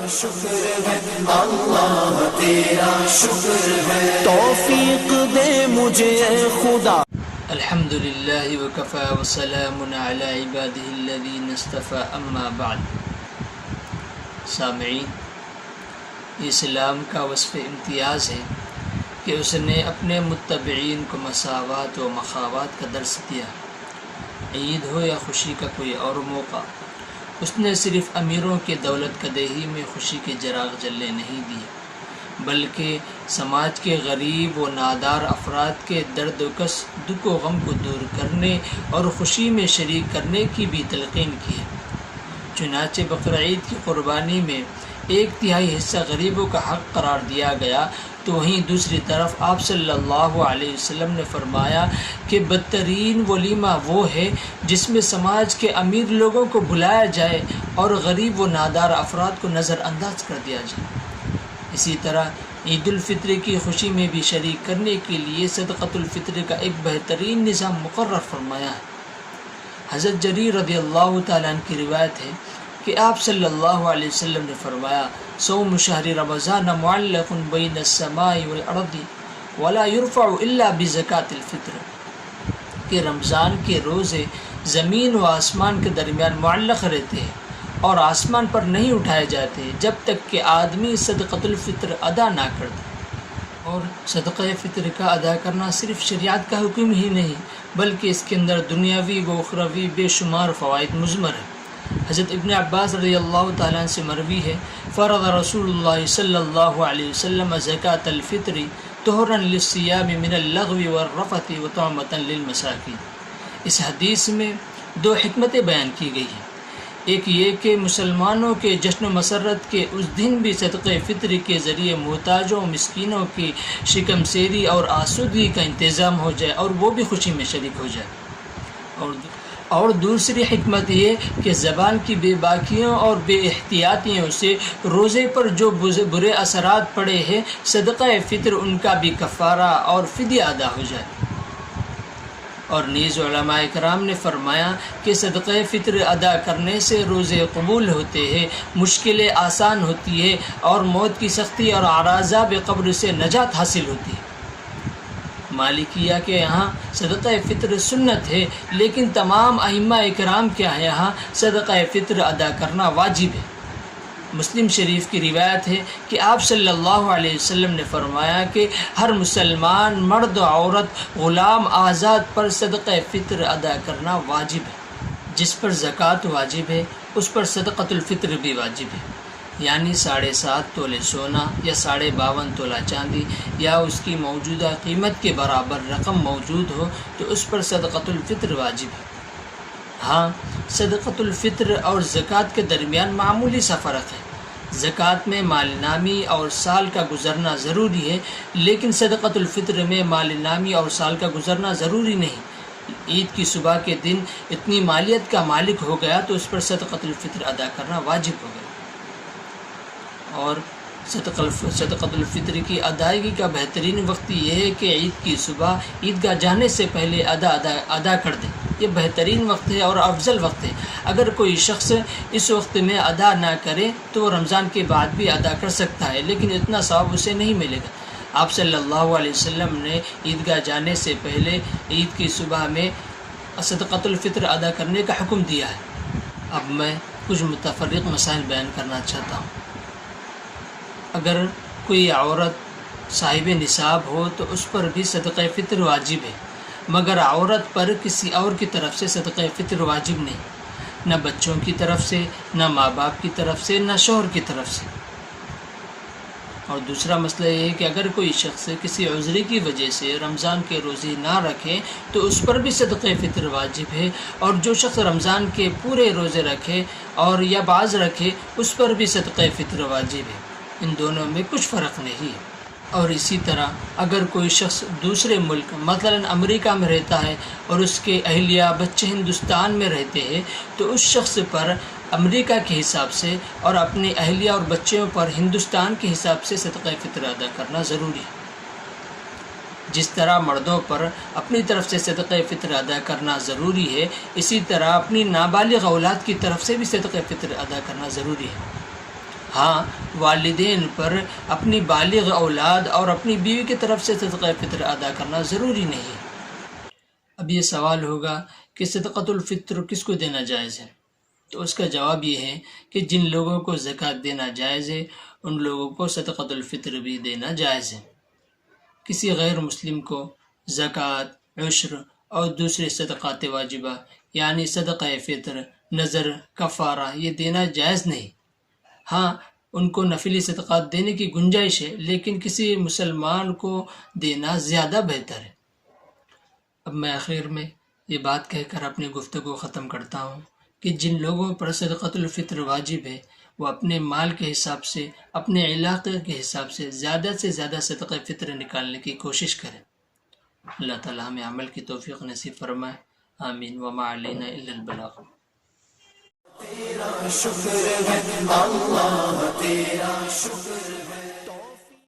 شکر ہے اللہ تیرا شکر ہے، توفیق دے مجھے اے خدا۔ الحمد للہ وکفی وسلام علی عبادہ الذین اصطفی، اما بعد۔ سامعین، اسلام کا وصف امتیاز ہے کہ اس نے اپنے متبعین کو مساوات و مخاوات کا درس دیا۔ عید ہو یا خوشی کا کوئی اور موقع، اس نے صرف امیروں کے دولت قدحی میں خوشی کے چراغ جلنے نہیں دیے، بلکہ سماج کے غریب و نادار افراد کے درد و کس، دکھ و غم کو دور کرنے اور خوشی میں شریک کرنے کی بھی تلقین کی ہے۔ چنانچہ بقرعید کی قربانی میں 1/3 حصہ غریبوں کا حق قرار دیا گیا، تو وہیں دوسری طرف آپ صلی اللہ علیہ وسلم نے فرمایا کہ بدترین ولیمہ وہ ہے جس میں سماج کے امیر لوگوں کو بلایا جائے اور غریب و نادار افراد کو نظر انداز کر دیا جائے۔ اسی طرح عید الفطر کی خوشی میں بھی شریک کرنے کے لیے صدقۃ الفطر کا ایک بہترین نظام مقرر فرمایا ہے۔ حضرت جریر رضی اللہ تعالیٰ عنہ کی روایت ہے کہ آپ صلی اللہ علیہ وسلم نے فرمایا، صوم شہر رمضان معلق بین السماء والارض ولا يرفع الا بزکاۃ الفطر، کہ رمضان کے روزے زمین و آسمان کے درمیان معلق رہتے ہیں اور آسمان پر نہیں اٹھائے جاتے جب تک کہ آدمی صدقۃ الفطر ادا نہ کر دے۔ اور صدقہ فطر کا ادا کرنا صرف شریعت کا حکم ہی نہیں، بلکہ اس کے اندر دنیاوی و اخروی بے شمار فوائد مضمر ہیں۔ حضرت ابن عباس رضی اللہ تعالیٰ عنہ سے مروی ہے، فرض رسول اللہ صلی اللہ علیہ وسلم زکاۃ الفطر طہرا للصیام من اللغو والرفث وطعمۃ للمساکین۔ اس حدیث میں 2 حکمتیں بیان کی گئی ہیں۔ ایک یہ کہ مسلمانوں کے جشن و مسرت کے اس دن بھی صدقہ فطر کے ذریعے محتاجوں مسکینوں کی شکم سیری اور آسودگی کا انتظام ہو جائے اور وہ بھی خوشی میں شریک ہو جائے۔ اور دوسری حکمت یہ کہ زبان کی بے باکیوں اور بے احتیاطیوں سے روزے پر جو برے اثرات پڑے ہیں، صدقہ فطر ان کا بھی کفارہ اور فدیہ ادا ہو جائے۔ اور نیز علماء کرام نے فرمایا کہ صدقہ فطر ادا کرنے سے روزے قبول ہوتے ہیں، مشکلیں آسان ہوتی ہے اور موت کی سختی اور عذاب قبر سے نجات حاصل ہوتی ہے۔ مالکیہ کے یہاں صدقہ فطر سنت ہے، لیکن تمام ائمہ اکرام کے یہاں صدقہ فطر ادا کرنا واجب ہے۔ مسلم شریف کی روایت ہے کہ آپ صلی اللہ علیہ وسلم نے فرمایا کہ ہر مسلمان مرد و عورت غلام آزاد پر صدقہ فطر ادا کرنا واجب ہے۔ جس پر زکوٰۃ واجب ہے اس پر صدقۃ الفطر بھی واجب ہے، یعنی 7.5 تولے سونا یا 52.5 تولہ چاندی یا اس کی موجودہ قیمت کے برابر رقم موجود ہو تو اس پر صدقۃ الفطر واجب ہے۔ ہاں، صدقۃ الفطر اور زکوٰۃ کے درمیان معمولی سا فرق ہے۔ زکوٰۃ میں مال نامی اور سال کا گزرنا ضروری ہے، لیکن صدقۃ الفطر میں مال نامی اور سال کا گزرنا ضروری نہیں۔ عید کی صبح کے دن اتنی مالیت کا مالک ہو گیا تو اس پر صدقۃ الفطر ادا کرنا واجب ہو گیا۔ اور صدقۃ الفطر کی ادائیگی کا بہترین وقت یہ ہے کہ عید کی صبح عیدگاہ جانے سے پہلے ادا کر دیں۔ یہ بہترین وقت ہے اور افضل وقت ہے۔ اگر کوئی شخص اس وقت میں ادا نہ کرے تو وہ رمضان کے بعد بھی ادا کر سکتا ہے، لیکن اتنا ثواب اسے نہیں ملے گا۔ آپ صلی اللہ علیہ وسلم نے عیدگاہ جانے سے پہلے عید کی صبح میں صدقۃ الفطر ادا کرنے کا حکم دیا ہے۔ اب میں کچھ متفرق مسائل بیان کرنا چاہتا ہوں۔ اگر کوئی عورت صاحب نصاب ہو تو اس پر بھی صدقہ فطر واجب ہے، مگر عورت پر کسی اور کی طرف سے صدقہ فطر واجب نہیں، نہ بچوں کی طرف سے، نہ ماں باپ کی طرف سے، نہ شوہر کی طرف سے۔ اور دوسرا مسئلہ یہ ہے کہ اگر کوئی شخص کسی عذر کی وجہ سے رمضان کے روزے نہ رکھے تو اس پر بھی صدقہ فطر واجب ہے، اور جو شخص رمضان کے پورے روزے رکھے اور یا بعض رکھے اس پر بھی صدقہ فطر واجب ہے۔ ان دونوں میں کچھ فرق نہیں ہے۔ اور اسی طرح اگر کوئی شخص دوسرے ملک مثلا امریکہ میں رہتا ہے اور اس کے اہلیہ بچے ہندوستان میں رہتے ہیں تو اس شخص پر امریکہ کے حساب سے اور اپنی اہلیہ اور بچوں پر ہندوستان کے حساب سے صدقہ فطر ادا کرنا ضروری ہے۔ جس طرح مردوں پر اپنی طرف سے صدقہ فطر ادا کرنا ضروری ہے، اسی طرح اپنی نابالغ اولاد کی طرف سے بھی صدقہ فطر ادا کرنا ضروری ہے۔ ہاں، والدین پر اپنی بالغ اولاد اور اپنی بیوی کی طرف سے صدقہ فطر ادا کرنا ضروری نہیں۔ اب یہ سوال ہوگا کہ صدقۃ الفطر کس کو دینا جائز ہے؟ تو اس کا جواب یہ ہے کہ جن لوگوں کو زکوٰۃ دینا جائز ہے ان لوگوں کو صدقۃ الفطر بھی دینا جائز ہے۔ کسی غیر مسلم کو زکوٰۃ، عشر اور دوسرے صدقات واجبہ یعنی صدقہ فطر، نذر، کفارہ یہ دینا جائز نہیں۔ ہاں، ان کو نفلی صدقات دینے کی گنجائش ہے، لیکن کسی مسلمان کو دینا زیادہ بہتر ہے۔ اب میں آخر میں یہ بات کہہ کر اپنی گفتگو ختم کرتا ہوں کہ جن لوگوں پر صدقۃ الفطر واجب ہے وہ اپنے مال کے حساب سے، اپنے علاقے کے حساب سے زیادہ صدقہ فطر نکالنے کی کوشش کریں۔ اللہ تعالی ہمیں عمل کی توفیق نصیب فرمائے، آمین۔ وما علینا الا البلاغ۔ تیرا شکر ہے اللہ، تیرا شکر